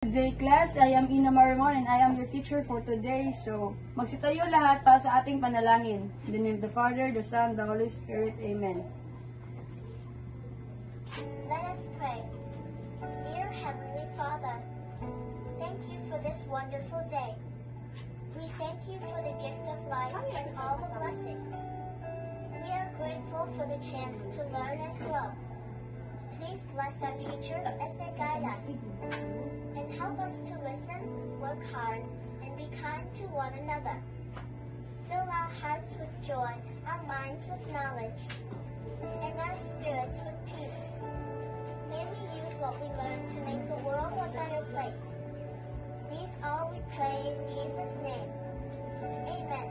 Good day class, I am Ina Marimon and I am your teacher for today. So, magsitayo lahat para sa ating panalangin. In the name of the Father, the Son, the Holy Spirit. Amen. Let us pray. Dear Heavenly Father, thank you for this wonderful day. We thank you for the gift of life and all the blessings. We are grateful for the chance to learn and grow. Please bless our teachers as they guide us, and help us to listen, work hard, and be kind to one another. Fill our hearts with joy, our minds with knowledge, and our spirits with peace. May we use what we learn to make the world a better place. These all we pray in Jesus' name. Amen.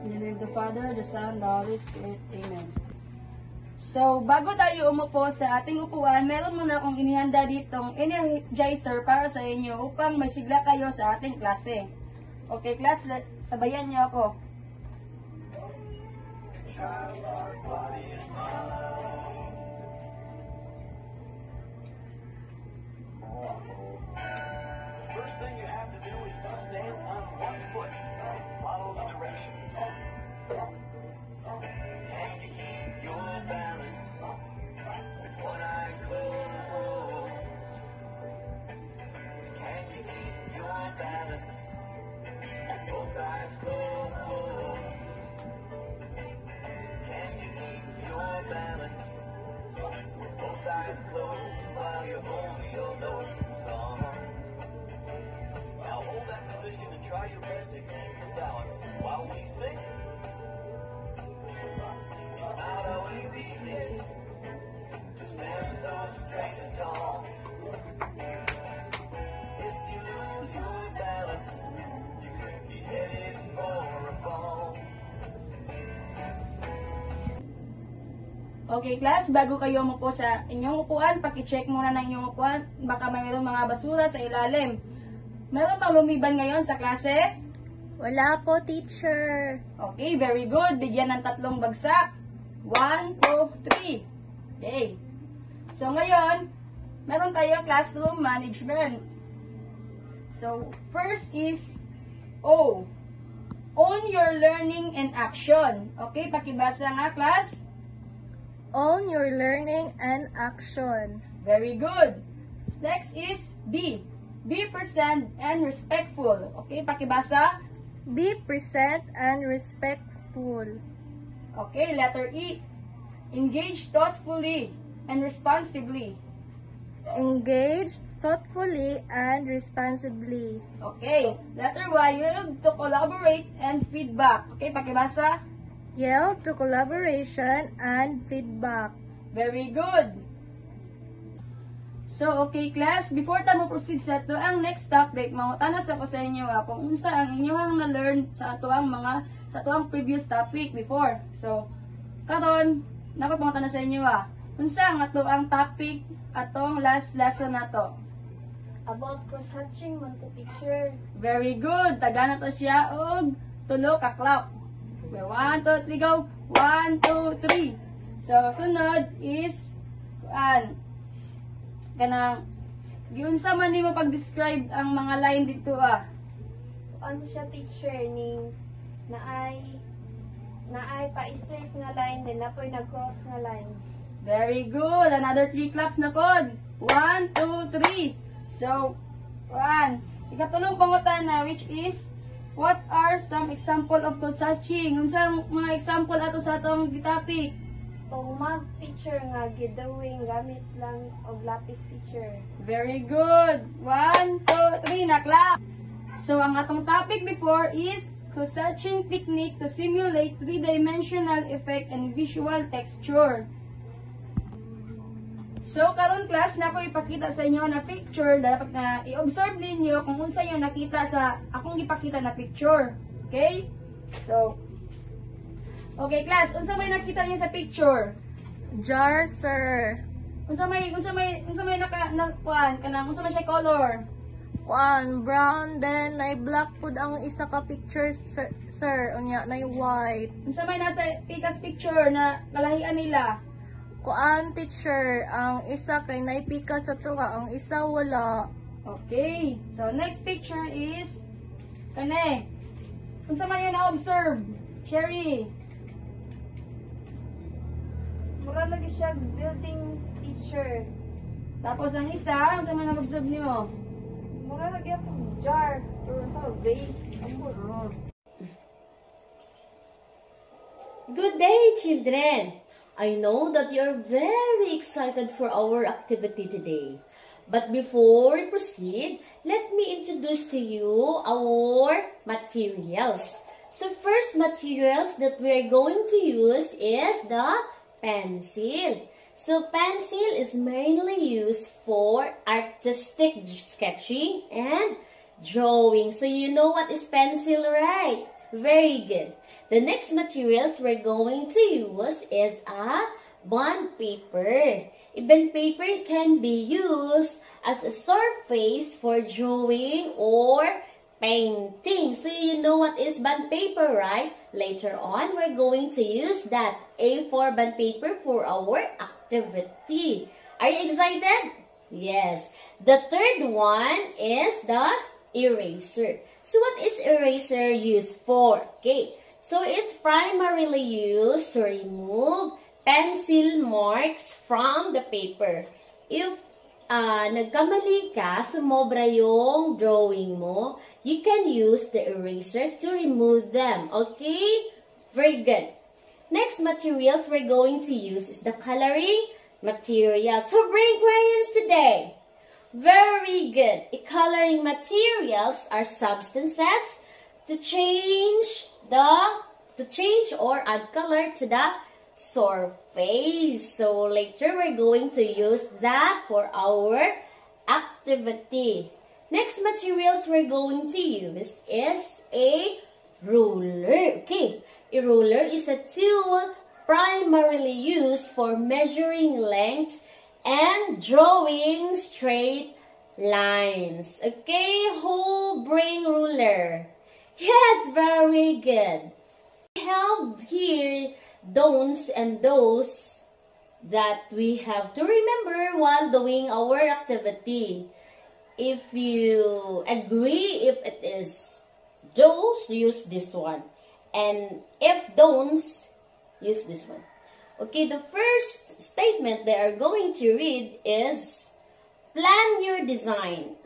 In the name of the Father, the Son, the Holy Spirit. Amen. So, bago tayo umupo sa ating upuan, meron muna akong inihanda ditong energizer para sa inyo upang may sigla kayo sa ating klase. Okay, class, sabayan niyo ako. First thing you have to do is to stand on one foot and follow the directions. Can you keep your balance with one eye closed? Can you keep your balance with both eyes closed? Can you keep your balance with both eyes closed while you hold your nose on? Now hold that position and try your best to keep your balance while we sing. It's not always easy to stand so straight and tall. If you lose your balance, you could be headed for a fall. Okay, class, bago kayo umupo sa inyong upuan, paki-check muna ng inyong upuan. Baka mayroong mga basura sa ilalim. Meron bang lumiban ngayon sa klase? Wala po, teacher. Okay, very good. Bigyan ng 3 bagsak. 1, 2, 3. Okay. So, ngayon, meron tayong classroom management. So, first is O. Own your learning and action. Okay, pakibasa nga, class. Own your learning and action. Very good. Next is B. Be present and respectful. Okay, pakibasa. Be present and respectful. Okay, letter E. Engage thoughtfully and responsibly. Engage thoughtfully and responsibly. Okay, letter Y. Yield to collaborate and feedback. Okay, pakibasa. Yield to collaboration and feedback. Very good. So, okay class, before tayo proceed sa ito, ang next topic, mangutanas ako sa inyo kung unsa ang inyong na-learn sa ato ang previous topic before. So, karon nako pangutanas sa inyo unsa ang ato ang topic atong last lesson nato? About cross-hatching man to, teacher. Very good. Taga na to siya og 3 ka clap. 1, 2, 3, go. 1, 2, 3. So, sunod is kanang giunsa man nimo pag-describe ang mga line dito Ano siya, teacher, ning naay pa-straight nga line din napoy nag-cross nga lines. Very good. Another 3 claps na pod. 1, 2, 3. So, ikatulong pangutana which is what are some example of cross-hatching? Unsang mga example ato sa atong topic? Kung mag-teacher nga gidrawing gamit lang og lapis, teacher. Very good. 1, 2, 3 na clap. So, ang atong topic before is cross-hatching technique to simulate 3-dimensional effect and visual texture. So, karon class, na ko ipakita sa inyo na picture. Dapat na i-observe ninyo kung unsa yung nakita sa akong ipakita na picture. Okay? So, okay class, unsa may nakita niyo sa picture? Jar, sir. Unsa may siya color? Brown, then nay black pud ang isa ka picture, sir. Unya nay white. Unsa may nasa pikas picture na kalahian nila? Teacher, ang isa kay naipika sa tuka, ang isa wala. Okay. So, next picture is kane. Kung sa man yun na-observe, Cherry. Mura lagi siya building teacher. Tapos ang isa, kung sa man na-observe niyo. Mura lagi akong jar or sa vase. Oh. Good day, children! I know that you're very excited for our activity today. But before we proceed, let me introduce to you our materials. So first materials that we're going to use is the pencil. So pencil is mainly used for artistic sketching and drawing. So you know what is pencil, right? Very good. The next materials we're going to use is a bond paper. A bond paper can be used as a surface for drawing or painting. So you know what is bond paper, right? Later on, we're going to use that A4 bond paper for our activity. Are you excited? Yes. The third one is the eraser. So what is eraser used for? Okay. So it's primarily used to remove pencil marks from the paper. If nagkamali ka, sumobra yung drawing mo, you can use the eraser to remove them. Okay? Very good. Next materials we're going to use is the coloring material. So bring crayons today. Very good. Coloring materials are substances to change or add color to the surface. So later we're going to use that for our activity. Next materials we're going to use is a ruler. Okay, a ruler is a tool primarily used for measuring length and drawing straight lines. Okay, who bring ruler? Yes, very good. We have here don'ts and those that we have to remember while doing our activity. If you agree if it is those, use this one. And if don'ts, use this one. Okay, the first statement they are going to read is plan your design.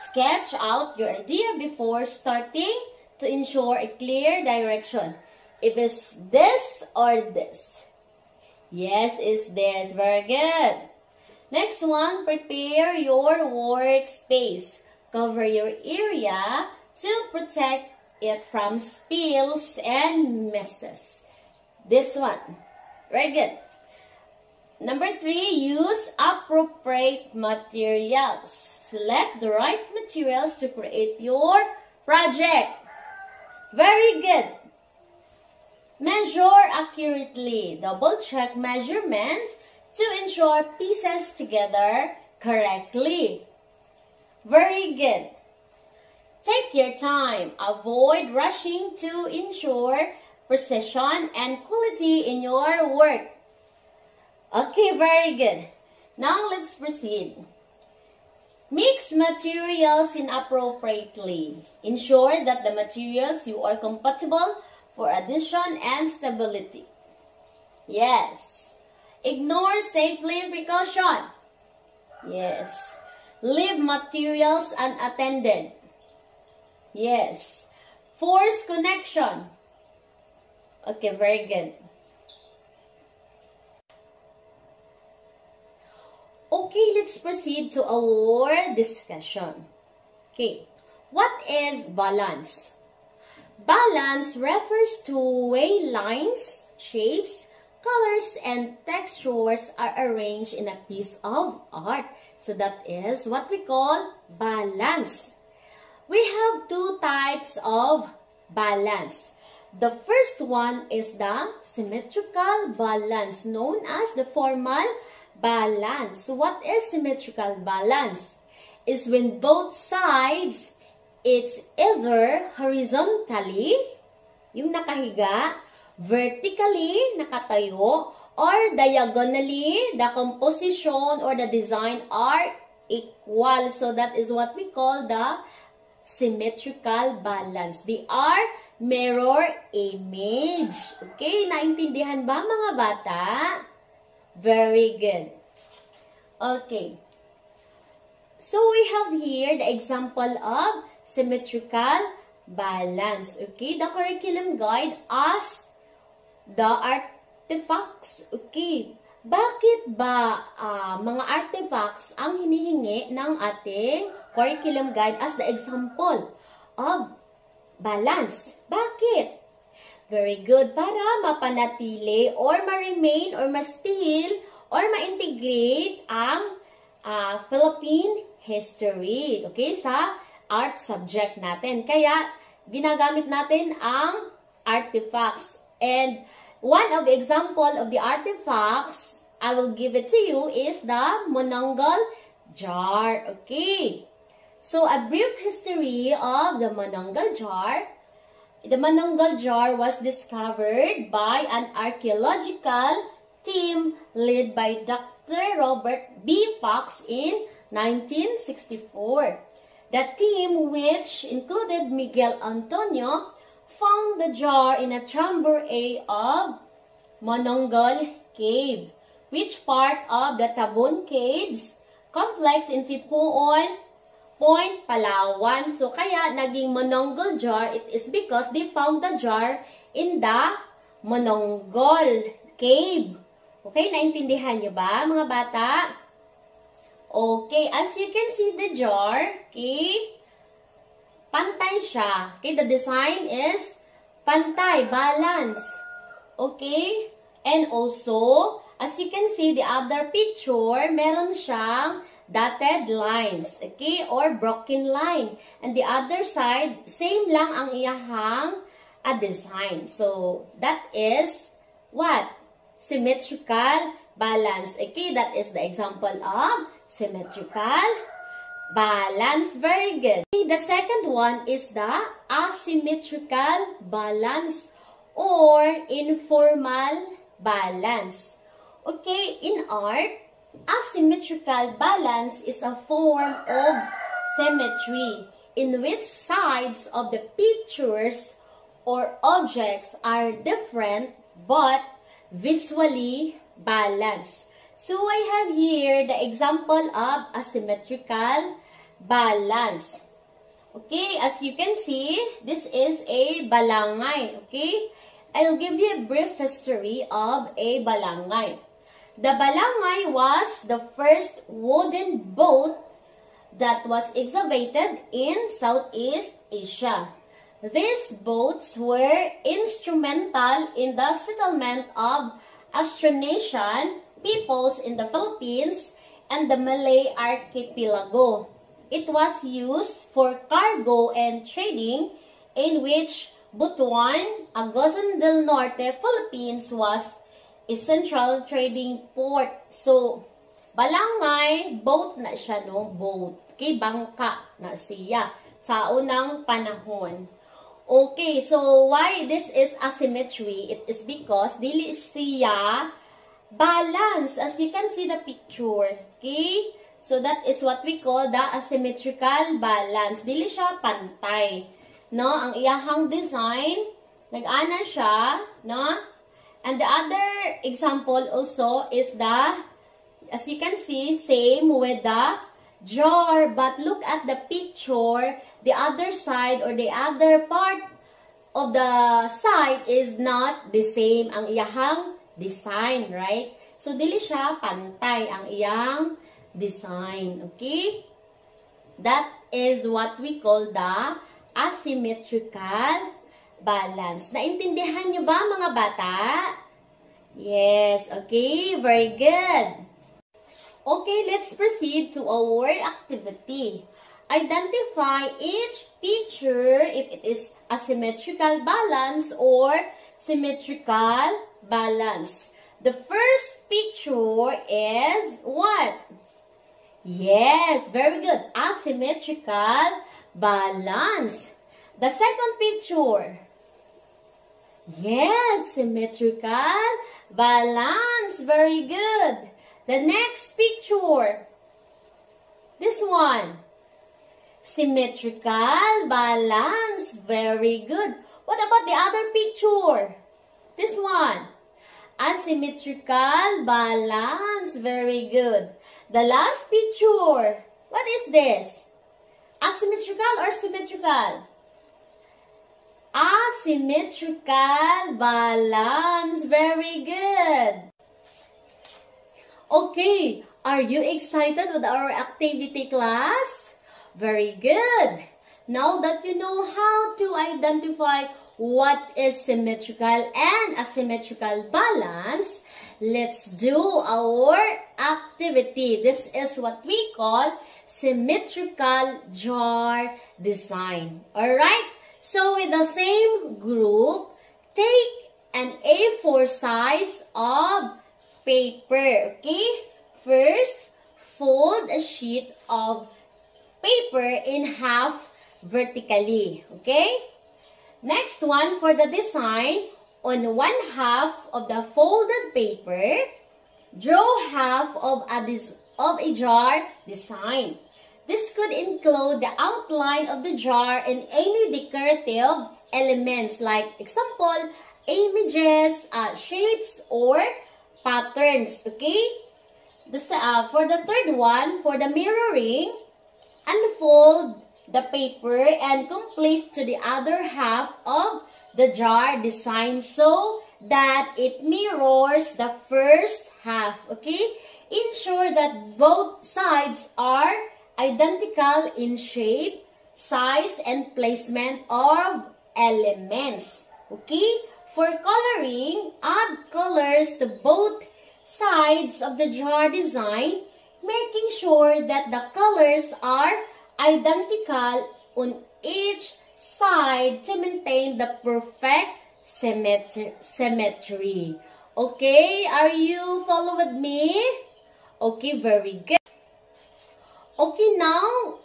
Sketch out your idea before starting to ensure a clear direction. If it's this or this. Yes, it's this. Very good. Next one, prepare your workspace. Cover your area to protect it from spills and messes. This one. Very good. Number 3, use appropriate materials. Select the right materials to create your project. Very good. Measure accurately. Double-check measurements to ensure pieces together correctly. Very good. Take your time. Avoid rushing to ensure precision and quality in your work. Okay, very good. Now let's proceed. Mix materials inappropriately. Ensure that the materials you are compatible for addition and stability. Yes. Ignore safety precaution. Yes. Leave materials unattended. Yes. Force connection. Okay, very good. Okay, let's proceed to our discussion. Okay, what is balance? Balance refers to way lines, shapes, colors, and textures are arranged in a piece of art. So that is what we call balance. We have 2 types of balance. The first one is the symmetrical balance, known as the formal balance. So what is symmetrical balance? Is when both sides, it's either horizontally, yung nakahiga, vertically, nakatayo, or diagonally, the composition or the design are equal. So that is what we call the symmetrical balance. They are mirror image. Okay, naintindihan ba mga bata? Very good. Okay. So we have here the example of symmetrical balance. Okay, the curriculum guide asks the artifacts. Okay, bakit ba mga artifacts ang hinihingi ng ating curriculum guide as the example of balance? Bakit? Very good. Para mapanatili or ma-remain or ma-still or ma-integrate ang Philippine history. Okay, sa art subject natin. Kaya, ginagamit natin ang artifacts. And one of the example of the artifacts, I will give it to you, is the Monongol jar. Okay. So, a brief history of the Monongol jar. The Monongol jar was discovered by an archaeological team led by Dr. Robert B. Fox in 1964. The team, which included Miguel Antonio, found the jar in a chamber A of Monongol Cave, which part of the Tabon Caves complex in Tipuon Point, Palawan. So, kaya naging Monongol jar, it is because they found the jar in the Monongol Cave. Okay, naintindihan niyo ba, mga bata? Okay, as you can see the jar, okay, pantay siya. Okay, the design is pantay, balance. Okay, and also, as you can see the other picture, meron siyang dotted lines, okay, or broken line. And the other side, same lang ang iyahang design. So, that is what? Symmetrical balance. Okay, that is the example of symmetrical balance. Very good. Okay, the second one is the asymmetrical balance or informal balance. Okay, in art, asymmetrical balance is a form of symmetry in which sides of the pictures or objects are different but visually balanced. So I have here the example of asymmetrical balance. Okay, as you can see, this is a balangay. Okay, I'll give you a brief history of a balangay. The balangay was the first wooden boat that was excavated in Southeast Asia. These boats were instrumental in the settlement of Austronesian peoples in the Philippines and the Malay archipelago. It was used for cargo and trading, in which Butuan, Agusan del Norte, Philippines was a central trading port. So, balangay, boat na siya, no? Boat. Okay, bangka na siya sa unang panahon. Okay, so why this is asymmetry? It is because dili siya balance, as you can see the picture. Okay, so that is what we call the asymmetrical balance. Dili siya pantay, no? Ang iyahang design, nag-ana siya, no? And the other example also is the, as you can see, same with the jar. But look at the picture, the other side or the other part of the side is not the same ang iyahang design, right? So, dili siya pantay ang iyang design, okay? That is what we call the asymmetrical balance. Naintindihan niyo ba, mga bata? Yes, okay, very good. Okay, let's proceed to our activity. Identify each picture if it is asymmetrical balance or symmetrical balance. The first picture is what? Yes, very good. Asymmetrical balance. The second picture. Yes, symmetrical balance. Very good. The next picture. This one. Symmetrical balance. Very good. What about the other picture? This one. Asymmetrical balance. Very good. The last picture. What is this? Asymmetrical or symmetrical? Asymmetrical balance. Very good. Okay. Are you excited with our activity class? Very good. Now that you know how to identify what is symmetrical and asymmetrical balance, let's do our activity. This is what we call symmetrical jar design. Alright? So with the same group, take an A4 size of paper. Okay? First, fold a sheet of paper in half vertically. Okay? Next one, for the design, on one half of the folded paper, draw half of a jar design. This could include the outline of the jar and any decorative elements like, example, images, shapes, or patterns. Okay? For the third one, for the mirroring, unfold the paper and complete to the other half of the jar design so that it mirrors the first half. Okay? Ensure that both sides are identical in shape, size, and placement of elements. Okay? For coloring, add colors to both sides of the jar design, making sure that the colors are identical on each side to maintain the perfect symmetry. Okay, are you follow with me? Okay, very good. Okay, now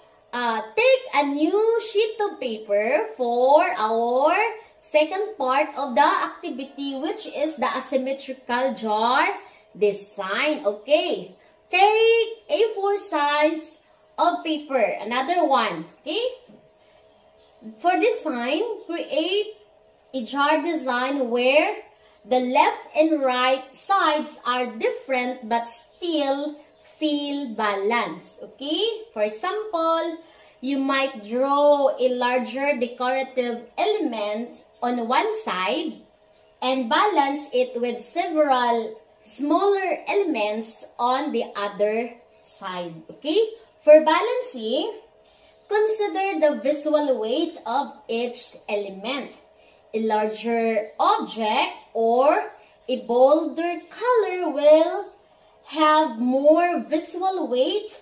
take a new sheet of paper for our second part of the activity, which is the asymmetrical jar design. Okay, take A4 size of paper, another one. Okay, for design, create a jar design where the left and right sides are different but still feel balanced. Okay, for example, you might draw a larger decorative element on one side and balance it with several smaller elements on the other side. Okay, for balancing, consider the visual weight of each element. A larger object or a bolder color will have more visual weight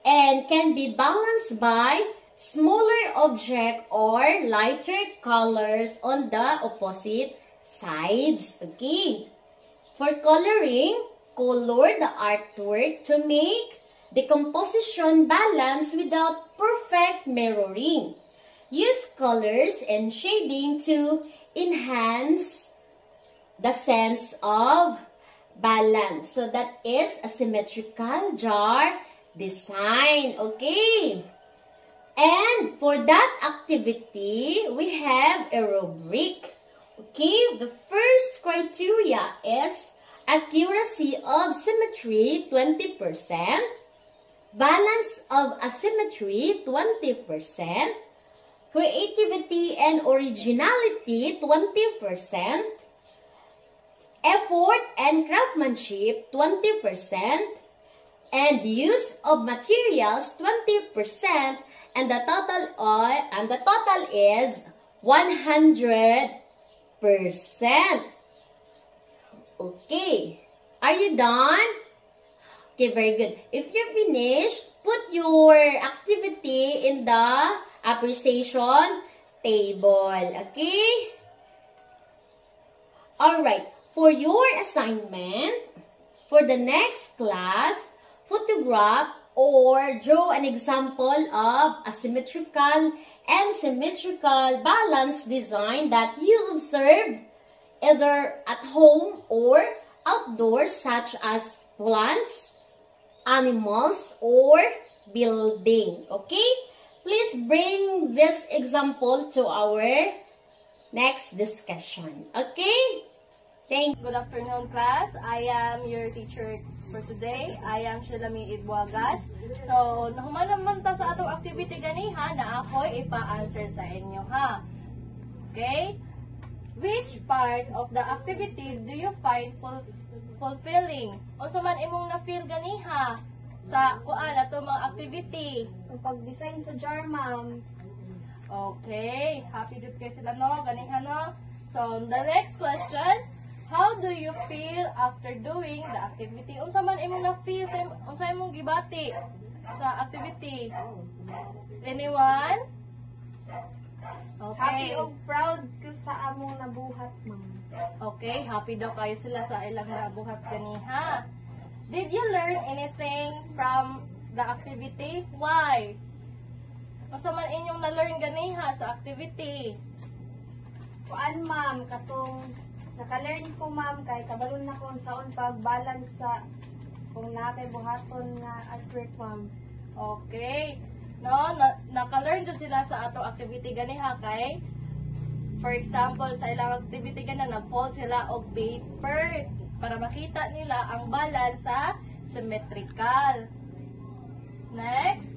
and can be balanced by smaller object or lighter colors on the opposite sides. Okay. For coloring, color the artwork to make the composition balanced without perfect mirroring. Use colors and shading to enhance the sense of balance. So that is a symmetrical jar design. Okay. And for that activity, we have a rubric. Okay. The first criteria is accuracy of symmetry 20%, balance of asymmetry 20%, creativity and originality 20%, effort and craftsmanship 20%, and use of materials 20%, and the total is 100%. Okay, are you done? Okay, very good. If you're finished, put your activity in the appreciation table. Okay? Alright, for your assignment, for the next class, photograph or draw an example of a symmetrical and symmetrical balance design that you observed either at home or outdoors, such as plants, animals, or building. Okay? Please bring this example to our next discussion. Okay? Thank you. Good afternoon, class. I am your teacher for today. I am Shalami Ibuagas. So, nahuman naman ta sa atong activity ganiha na ako'y ipa-answer sa inyo, ha? Okay? Which part of the activity do you find fulfilling? O sa man imong na-feel ganiha sa kuan ato mga activity? Pag-design sa jar, ma'am. Okay, happy jud kayo sila no, ganiha no. So, the next question, how do you feel after doing the activity? Unsa man imong na-feel sa unsa imong gibati sa activity? Anyone? Happy Okay. o proud ko sa among nabuhat, ma'am. Okay, happy daw kayo sila sa ilang nabuhat ganiha. Did you learn anything from the activity? Why? Unsa man inyong na-learn ganiha sa activity? Kuan, ma'am, katong naka-learn ko, ma'am, kay kabalon na kung saon pag-balance sa kung natay buhaton nga artwork, ma'am. Okay. No, naka-learn din sila sa ato activity ganiha kay for example sa ilang activity gana nag-fold sila og paper para makita nila ang balance sa symmetrical. Next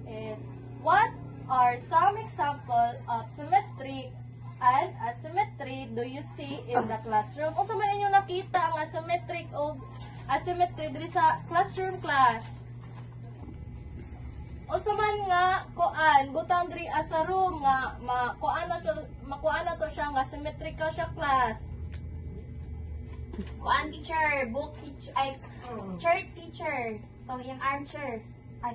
is what are some example of symmetry and asymmetry do you see in the classroom? Unsa man inyong nakita ang asymmetric o asymmetry diri sa classroom class? Unsa man nga kuan butang diri sa room nga makuan na to siya nga symmetrical siya class. Kuan, teacher, book teacher, ay, chair teacher, tong yung armchair, ay,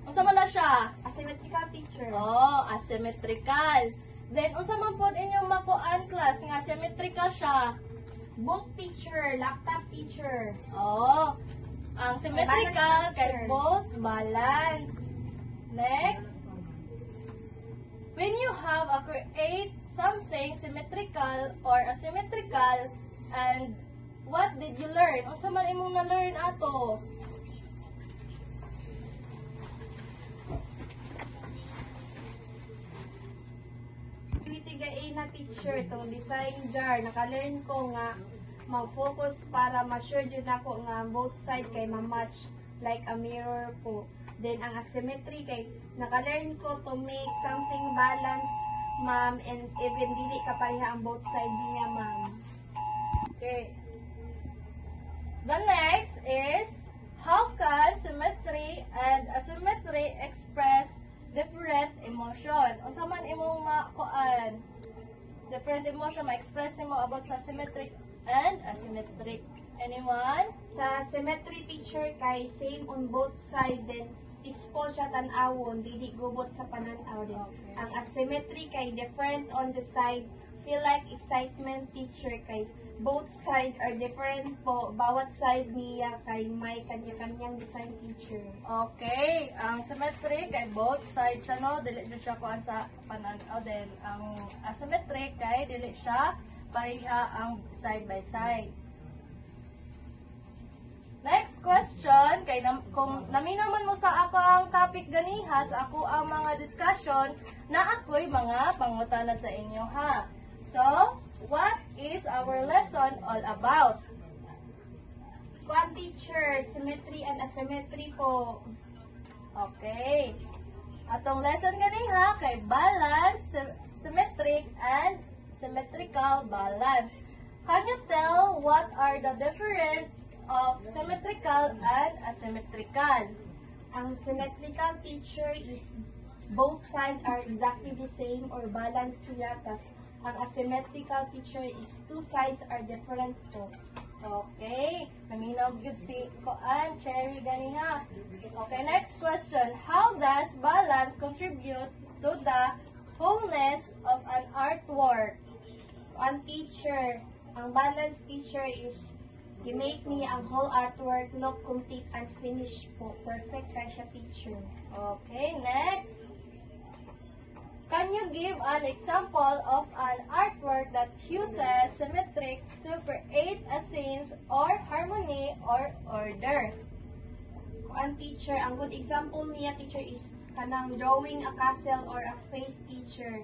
Unsa man na siya? asymmetrical teacher. Oh, asymmetrical. Then unsa man pod inyong makuan class nga symmetrical siya? Book teacher, laptop teacher. Oh, ang symmetrical Balance kay teacher. both balance. Next, when you have a create something symmetrical or asymmetrical, and what did you learn? Unsa man imong na-learn ato? Activity na teacher, tong design jar, naka-learn ko nga mag-focus para ma-sure dyan ako nga both side kay ma-match like a mirror po. Then, ang asymmetry kay naka-learn ko to make something balance, ma'am, and even dili ka pareha ang both side niya, ma'am. Okay. The next is, how can symmetry and asymmetry express different emotion? Unsa man imong makuan? Different emotion ma-express nimo about sa symmetric and asymmetric. Anyone? Sa symmetry teacher kay same on both side, then peaceful siya tan-awon, dili gubot sa pananaw din. Okay. Ang asymmetry kay different on the side, feel like excitement teacher kay both side are different po. Bawat side niya kay may kanya-kanyang design teacher. Okay, ang symmetric kay both sides siya no, dili na siya kuan sa pananaw din. Ang asymmetric kay dili siya pareha ang side by side. Next question, kay kung naminaman mo sa ako ang topic ganiha, sa ako ang mga discussion, na ako'y mga pangutana sa inyo ha. So, what is our lesson all about? Kuan teacher, symmetry and asymmetry po. Okay. Atong lesson ganiha kay balance, symmetric, and symmetrical balance. Can you tell what are the different of symmetrical and asymmetrical? Ang symmetrical teacher is both sides are exactly the same or balanced sila, tas ang asymmetrical teacher is two sides are different po. Okay, naminaw gyud si Koan, Cherry ganiha. Okay, next question. How does balance contribute to the wholeness of an artwork? Ang teacher, ang balanced teacher is i-make me ang whole artwork look complete and finished po. Perfect kay siya teacher. Okay, next. Can you give an example of an artwork that uses symmetric to create a sense or harmony or order? kuan teacher, ang good example niya teacher is kanang drawing a castle or a face teacher.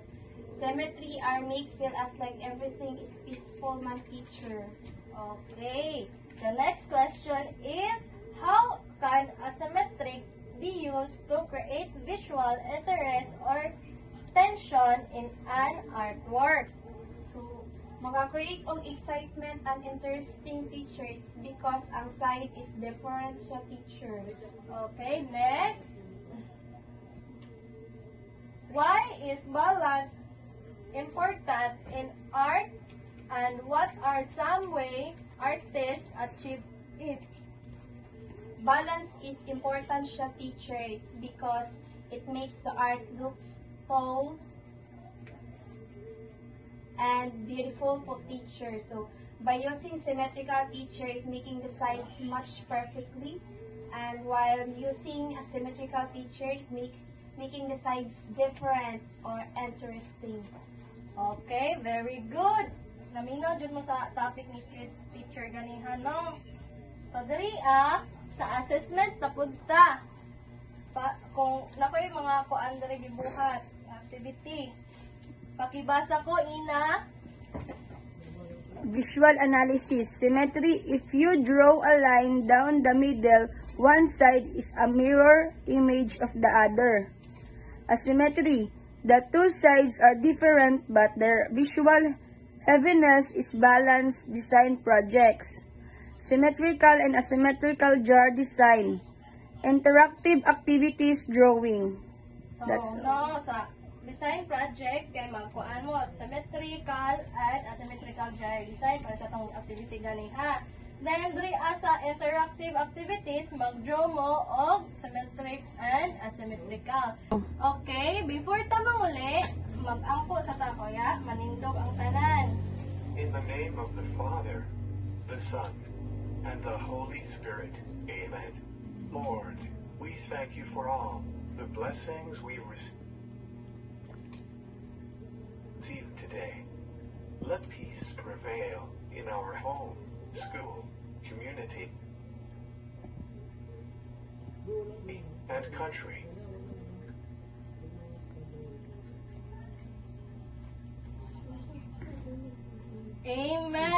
Symmetry are make feel as like everything is peaceful man teacher. Okay. The next question is, how can asymmetric be used to create visual interest or tension in an artwork? So, maka-create og excitement and interesting teacher it's because ang side is different sa teacher. Okay, next. Why is balance important in art, and what are some way artists achieve it? Balance is important siya teacher it's because it makes the art looks tall and beautiful for teacher. So by using symmetrical teacher, it making the sides match perfectly, and while using a symmetrical teacher, it makes making the sides different or interesting. Okay, very good. Naminaw jud mo sa topic ni teacher ganihan, no? So diri sa assessment tapunta. Kung nakoy mga kuan diri gibuhat, activity. Pakibasa ko ina. Visual analysis. Symmetry. If you draw a line down the middle, one side is a mirror image of the other. Asymmetry. The two sides are different but their visual heaviness is balanced design projects. Symmetrical and asymmetrical jar design. Interactive activities drawing. So, That's no, sa design project, kay magkuan mo, symmetrical and asymmetrical jar design para sa tong activity gani ha. Then, diri sa interactive activities, mag-draw mo og symmetric and asymmetrical. Okay, before ta manguli, mag-angko sa takoya, manindog ang tanan. In the name of the Father, the Son, and the Holy Spirit. Amen. Lord, we thank you for all the blessings we receive today. Let peace prevail in our home, school, community, and country. Amen.